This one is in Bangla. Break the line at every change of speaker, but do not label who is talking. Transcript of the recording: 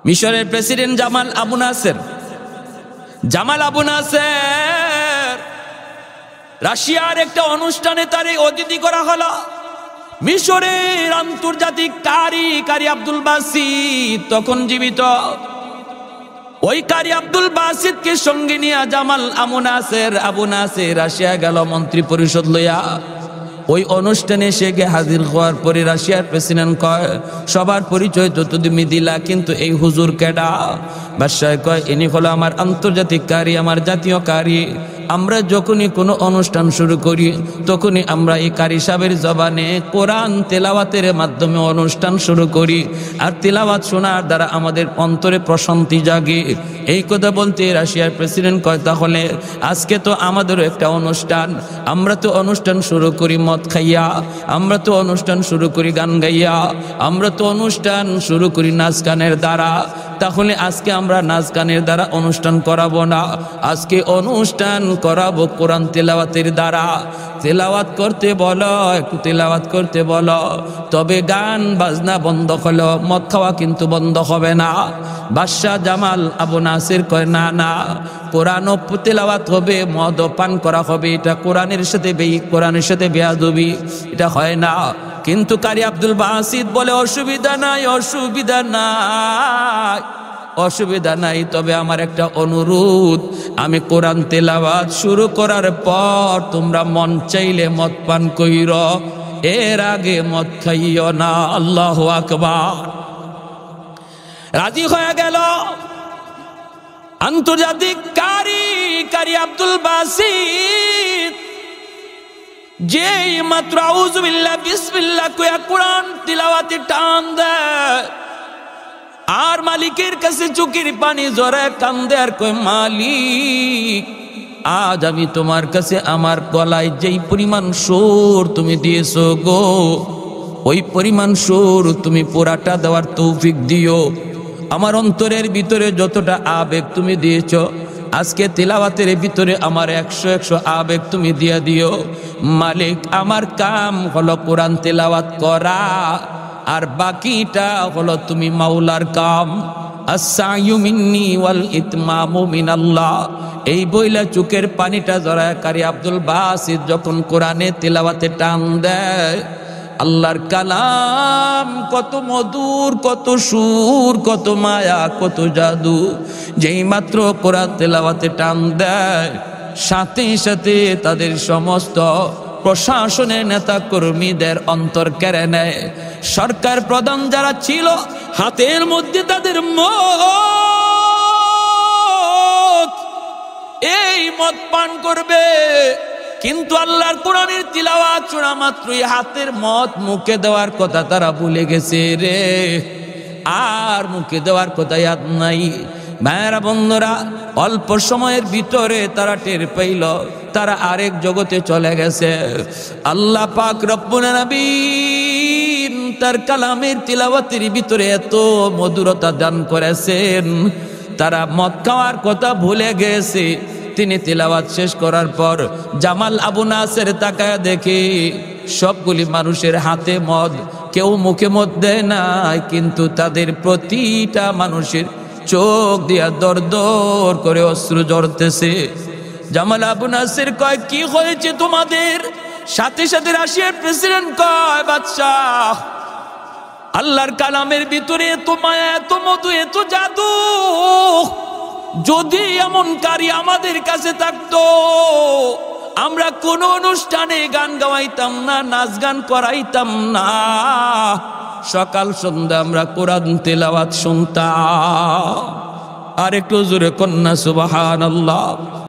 মিশরের প্রেসিডেন্ট জামাল আবু নাসের রাশিয়ার একটা অনুষ্ঠানে তারে অতিথি করা হলো। মিশরের আন্তর্জাতিক কারি আব্দুল বাসিত তখন জীবিত। ওই কারি আব্দুল বাসিতকে সঙ্গে নিয়ে জামাল আবু নাসের রাশিয়া গেল মন্ত্রী পরিষদ লইয়া। ওই অনুষ্ঠানে সে গে হাজির হওয়ার পরে রাশিয়ার প্রেসিডেন্ট কয়, সবার পরিচয় তো তুমি দিলা, কিন্তু এই হুজুর কেডা? বাদশাহ কয়, ইনি হলো আমার আন্তর্জাতিক কারি, আমার জাতীয় কারি। আমরা যখনই কোনো অনুষ্ঠান শুরু করি তখনই আমরা এই কারি সাহেবের জবানে কোরআন তেলাওয়াতের মাধ্যমে অনুষ্ঠান শুরু করি, আর তেলাওয়াত শোনার দ্বারা আমাদের অন্তরে প্রশান্তি জাগে। এই কথা বলতে রাশিয়ার প্রেসিডেন্ট কয়, তাহলে আজকে তো আমাদেরও একটা অনুষ্ঠান, আমরা তো অনুষ্ঠান শুরু করি মদ খাইয়া, আমরা তো অনুষ্ঠান শুরু করি গান গাইয়া, আমরা তো অনুষ্ঠান শুরু করি নাচ গানের দ্বারা। তাহলে আজকে আমরা নাচ গানের দ্বারা অনুষ্ঠান করাবো না, আজকে অনুষ্ঠান করাবো কোরআন তেলাওয়াতের দ্বারা। তেলাওয়াত করতে বলো, একটু তেলাওয়াত করতে বলো, তবে গান বাজনা বন্ধ হলো, মদ খাওয়া কিন্তু বন্ধ হবে না। বাদশাহ জামাল আবু নাসির কয়, না, কোরআন তেলাওয়াত হবে, মদ পান করা হবে, এটা কোরআনের সাথে বেয়াদবি, এটা হয় না। কিন্তু কারি আব্দুল বাসিত বলে, অসুবিধা নাই, তবে আমার একটা অনুরোধ, আমি কোরআন তেলাওয়াত শুরু করার পর তোমরা মন চাইলে মদ পান কইর, এর আগে মদ খাইও না। আল্লাহু আকবার। রাজি হয়ে গেল আন্তর্জাতিক কারি আব্দুল বাসিত। যেই মাত্র আউযু বিল্লাহ বিসমিল্লাহ কইয়া কোরআন তিলাওয়াতে টান দেয়, আর মালিকের কাছে চোখের পানি জড়ায় কান্দে আর কয়, মালিক, আজ আমি তোমার কাছে আমার গলায় যেই পরিমাণ সুর তুমি দিয়েছো গো, ওই পরিমাণ সুর তুমি পুরাটা দেওয়ার তৌফিক দিও। আমার অন্তরের ভিতরে যতটা আবেগ তুমি দিয়েছ, আজকে তিলাওয়াতের ভিতরে আমার 100 আবেগ তুমি দিয়া দিও। মালিক, আমার কাম হলো কোরআন তিলাওয়াত করা, আর বাকিটা হলো তুমি মাওলার কাম। আস-সা'য়ু মিন্নি ওয়াল ইতমামু মিনাল্লাহ। এই বইলা চোখের পানিটা জড়ায় কারি আব্দুল বাসিত যখন কোরআনে তিলাওয়াতে টান দেয়, আল্লাহর কালাম কত মধুর, কত সুর, কত মায়া, কত জাদু। যেই মাত্র কোরআন তেলাওয়াতে টান দেয়, সাথে সাথে তাদের সমস্ত প্রশাসনের নেতা কর্মীদের অন্তর কেড়ে নেয়। সরকার প্রধান যারা ছিল, হাতের মধ্যে তাদের মত, এই মদ পান করবে। কিন্তু আল্লাহর কোরআনের তিলাওয়াত শোনা মাত্রই হাতের মদ মুখে দেওয়ার কথা তারা ভুলে গেছে রে, আর মুখে দেওয়ার কথা ইয়াদ নাই। ভাইয়েরা বন্ধুরা, অল্প সময়ের ভিতরে তারা টের পাইল তারা আরেক জগতে চলে গেছে। আল্লাহ পাক রব্বুল আলামিন তার কালামের তিলাওয়াতের ভিতরে এত মধুরতা দান করেছেন, তারা মদ খাওয়ার কথা ভুলে গেছে। তিনি তিলাওয়াত শেষ করার পর জামাল আবু নাসের তাকায় দেখে সবগুলি মানুষের হাতে মদ, কেউ মুখে মদ দেয় নাই, কিন্তু তাদের প্রতিটা মানুষের চোখ দিয়া দর দর করে অশ্রু ঝরতেছে। জামাল আবু নাসের কয়, কি হয়েছে তোমাদের? সাথে সাথে রাশিয়ার প্রেসিডেন্ট কয়, বাদশাহ, আল্লাহর কালামের ভিতরে এত মায়া, এত মধু, এত জাদু, যদি এমন কারি আমাদের কাছে থাকতো, আমরা কোন অনুষ্ঠানে গান গাওয়াইতাম না, নাচ গান করাইতাম না, সকাল সন্ধ্যা আমরা কোরআন তেলাওয়াত শুনতাম। আর একটু জোরে কন্যা সুবহানাল্লাহ।